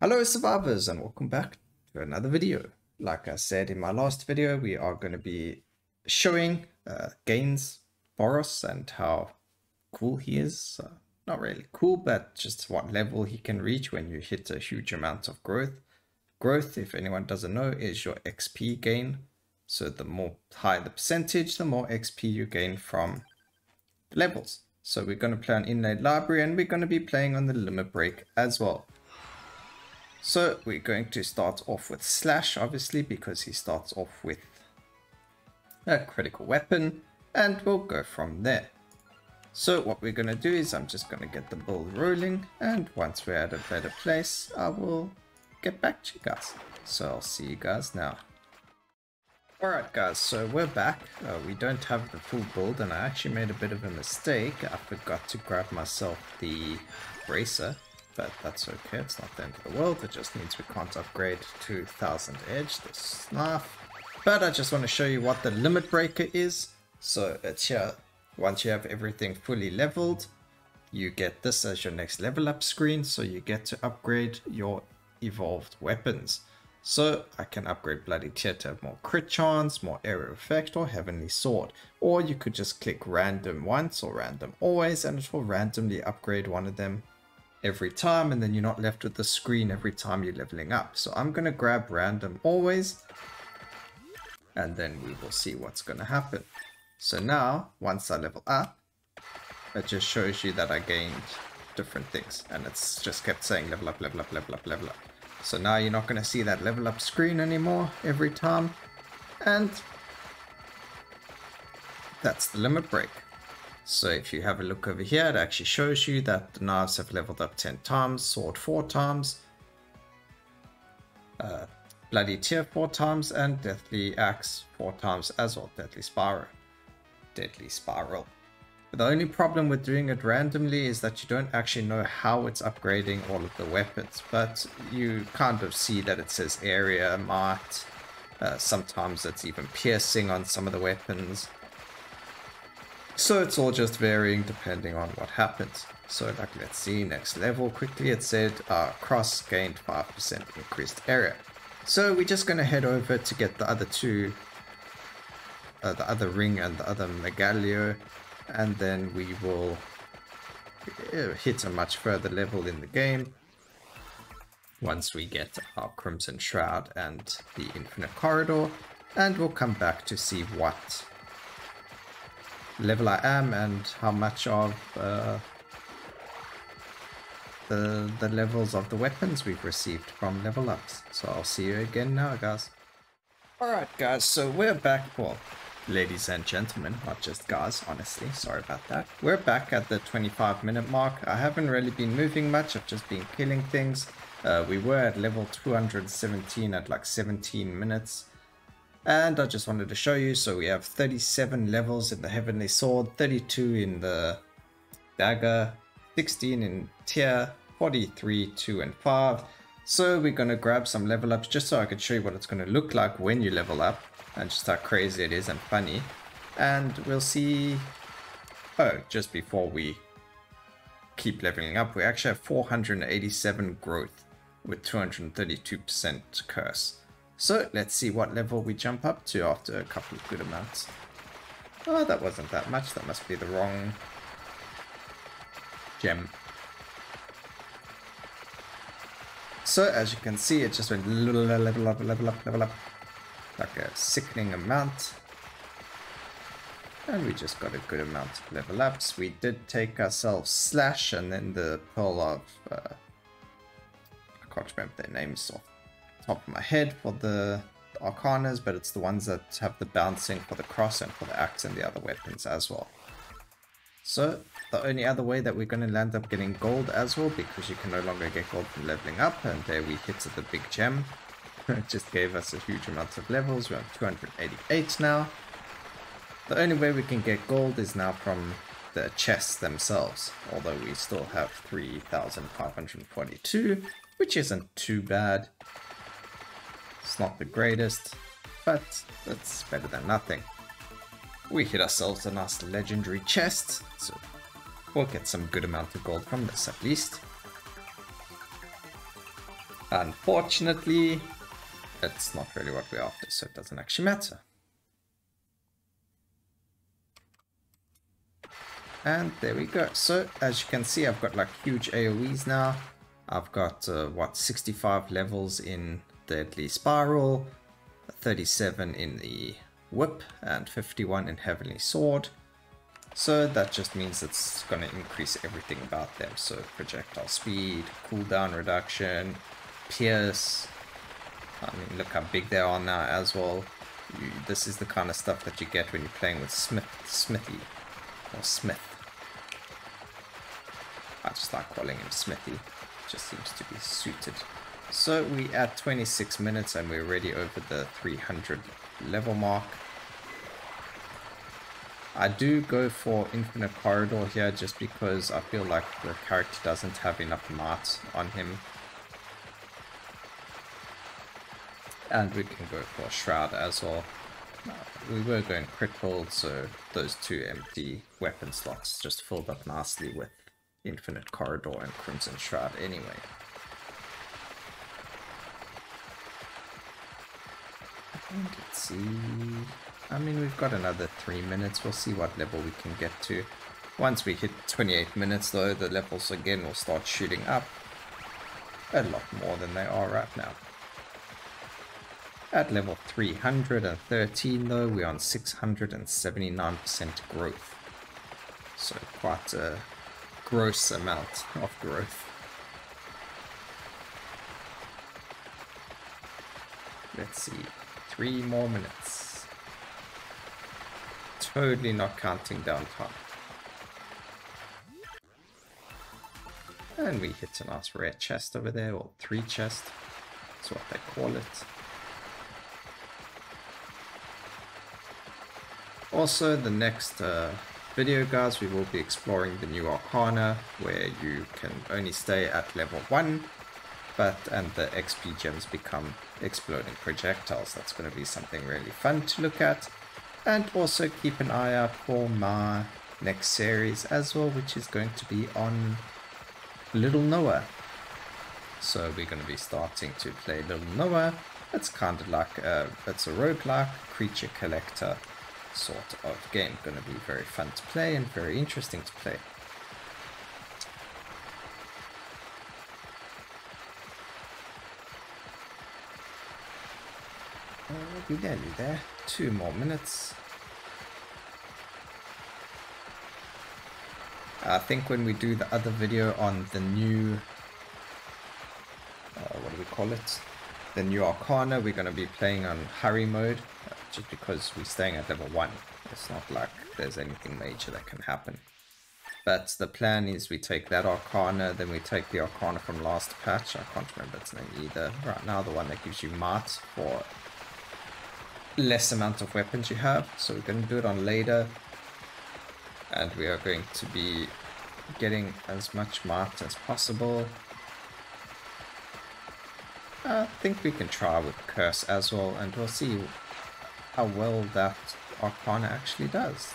Hello survivors and welcome back to another video. Like I said in my last video, we are going to be showing Gaines Boros and how cool he is. Not really cool, but just what level he can reach when you hit a huge amount of growth. Growth, if anyone doesn't know, is your XP gain. So the more high the percentage, the more XP you gain from levels. So we're going to play on Inlaid Library and we're going to be playing on the Limit Break as well. So we're going to start off with Slash, obviously, because he starts off with a critical weapon, and we'll go from there. So what we're going to do is I'm just going to get the build rolling, and once we're at a better place, I will get back to you guys. So I'll see you guys now. Alright guys, so we're back. We don't have the full build, and I actually made a bit of a mistake. I forgot to grab myself the bracer. But that's okay, it's not the end of the world, it just means we can't upgrade to 1000 edge, the snarf. But I just want to show you what the limit breaker is. So it's here, once you have everything fully leveled, you get this as your next level up screen, so you get to upgrade your evolved weapons. So I can upgrade Bloody Tear to have more crit chance, more area effect, or Heavenly Sword. Or you could just click random once or random always, and it will randomly upgrade one of them every time, and then you're not left with the screen every time you're leveling up. So I'm going to grab random always, and then we will see what's going to happen. So now, once I level up, it just shows you that I gained different things, and it's just kept saying level up, level up, level up, level up. So now you're not going to see that level up screen anymore every time, and that's the limit break. So if you have a look over here, it actually shows you that the knives have leveled up 10 times, sword 4 times, Bloody Tear 4 times, and Deathly Axe 4 times as well, Deadly Spiral. But the only problem with doing it randomly is that you don't actually know how it's upgrading all of the weapons, but you kind of see that it says area, might, sometimes it's even piercing on some of the weapons. So it's all just varying depending on what happens. So like, let's see, next level quickly, it said cross gained 5% increased area. So we're just going to head over to get the other two, the other ring and the other Megalio, and then we will hit a much further level in the game once we get our Crimson Shroud and the Infinite Corridor, and we'll come back to see what level I am and how much of the levels of the weapons we've received from level ups. So I'll see you again now, guys. Alright guys, so we're back, well, ladies and gentlemen, not just guys, honestly, sorry about that. We're back at the 25-minute mark. I haven't really been moving much, I've just been killing things. We were at level 217 at like 17 minutes. And I just wanted to show you, so we have 37 levels in the Heavenly Sword, 32 in the Dagger, 16 in Tear, 43, 2 and 5. So we're going to grab some level ups just so I can show you what it's going to look like when you level up, and just how crazy it is and funny. And we'll see, just before we keep leveling up, we actually have 487 growth with 232% curse. So let's see what level we jump up to after a couple of good amounts. Oh, that wasn't that much. That must be the wrong gem. So as you can see, it just went level up, level up, level up. Like a sickening amount. And we just got a good amount of level ups. We did take ourselves Slash and then the Pearl of... I can't remember their names off top of my head for the Arcanas, but it's the ones that have the bouncing for the cross and for the axe and the other weapons as well. So the only other way that we're going to land up getting gold as well, because you can no longer get gold from leveling up, and there we hit the big gem. It just gave us a huge amount of levels. We're on 288 now. The only way we can get gold is now from the chests themselves, although we still have 3,542, which isn't too bad. It's not the greatest, but it's better than nothing. We hit ourselves a nice legendary chest, so we'll get some good amount of gold from this at least. Unfortunately, it's not really what we're after, so it doesn't actually matter. And there we go. So as you can see, I've got like huge AoEs now. I've got what, 65 levels in Deadly Spiral, 37 in the Whip, and 51 in Heavenly Sword. So that just means it's going to increase everything about them. So projectile speed, cooldown reduction, pierce. I mean, look how big they are now as well. This is the kind of stuff that you get when you're playing with Smithy, or Smith. I just like calling him Smithy. Just seems to be suited. So we at 26 minutes and we're already over the 300 level mark. I do go for Infinite Corridor here just because I feel like the character doesn't have enough might on him. And we can go for Shroud as well. We were going crit build, so those two empty weapon slots just filled up nicely with Infinite Corridor and Crimson Shroud anyway. And let's see. I mean, we've got another 3 minutes. We'll see what level we can get to. Once we hit 28 minutes though, the levels again will start shooting up a lot more than they are right now. At level 313 though, we're on 679% growth. So quite a gross amount of growth. Let's see, 3 more minutes. Totally not counting down time. And we hit a nice rare chest over there, or 3 chest. That's what they call it. Also, the next video, guys, we will be exploring the new Arcana, where you can only stay at level 1, and the XP gems become exploding projectiles. That's going to be something really fun to look at. And also keep an eye out for my next series as well, which is going to be on Little Noah. So we're going to be starting to play Little Noah. It's kind of like it's a roguelike creature collector sort of game. Going to be very fun to play and very interesting to play. We'll be nearly there. 2 more minutes. I think when we do the other video on the new, what do we call it? The new Arcana, we're going to be playing on hurry mode, just because we're staying at level 1. It's not like there's anything major that can happen. But the plan is we take that Arcana, then we take the Arcana from last patch. I can't remember its name either. Right now, the one that gives you might for less amount of weapons you have. So we're going to do it on later. And we are going to be getting as much might as possible. I think we can try with Curse as well, and we'll see how well that Arcana actually does.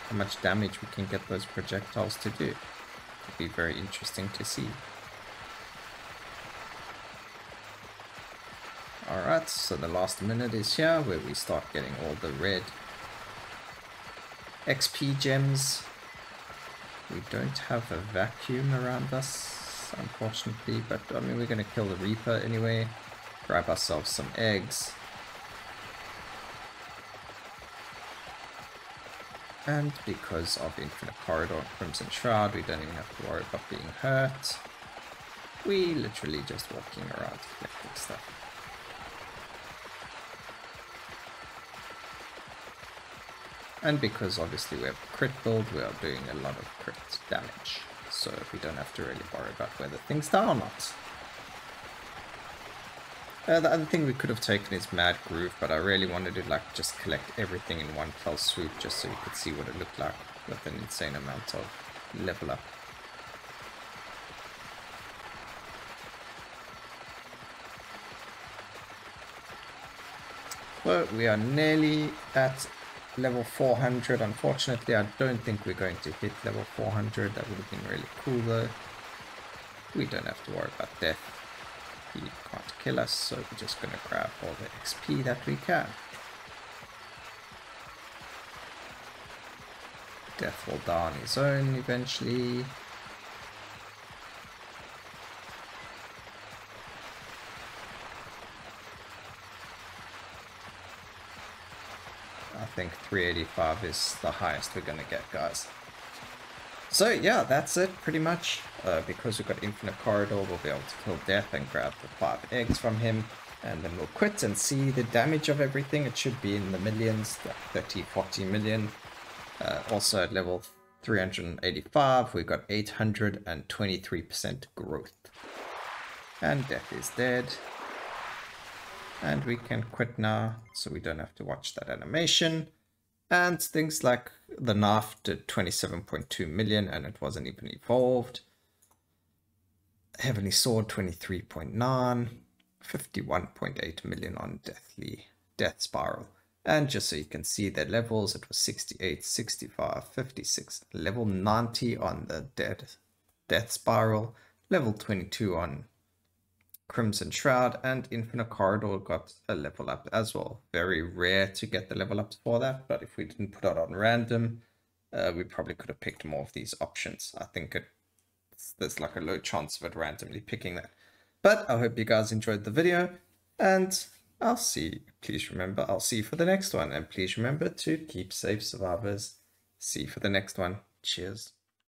How much damage we can get those projectiles to do. It'll be very interesting to see. Alright, so the last minute is here, where we start getting all the red XP gems. We don't have a vacuum around us, unfortunately, but I mean, we're going to kill the Reaper anyway, grab ourselves some eggs, and because of Infinite Corridor and Crimson Shroud, we don't even have to worry about being hurt. We literally just walking around collecting stuff. And because obviously we have a crit build, we are doing a lot of crit damage. So we don't have to really worry about whether things die or not. The other thing we could have taken is Mad Groove, but I really wanted to like just collect everything in one fell swoop, just so you could see what it looked like with an insane amount of level up. Well, we are nearly at level 400. Unfortunately, I don't think we're going to hit level 400. That would have been really cool though. We don't have to worry about death. He can't kill us, so we're just going to grab all the XP that we can. Death will die on his own eventually. I think 385 is the highest we're going to get, guys. So yeah, that's it pretty much. Because we've got infinite corridor, we'll be able to kill Death and grab the 5 eggs from him. And then we'll quit and see the damage of everything. It should be in the millions, like 30-40 million. Also at level 385, we've got 823% growth. And Death is dead. And we can quit now, so we don't have to watch that animation. And things like the knife did 27.2 million and it wasn't even evolved. Heavenly Sword 23.9, 51.8 million on Death Spiral. And just so you can see their levels, it was 68, 65, 56, level 90 on the Death Spiral, level 22 on Crimson Shroud, and Infinite Corridor got a level up as well. Very rare to get the level ups for that, but if we didn't put it on random, we probably could have picked more of these options. I think there's like a low chance of it randomly picking that. But I hope you guys enjoyed the video, and I'll see you for the next one. And please remember to keep safe, survivors. See you for the next one. Cheers.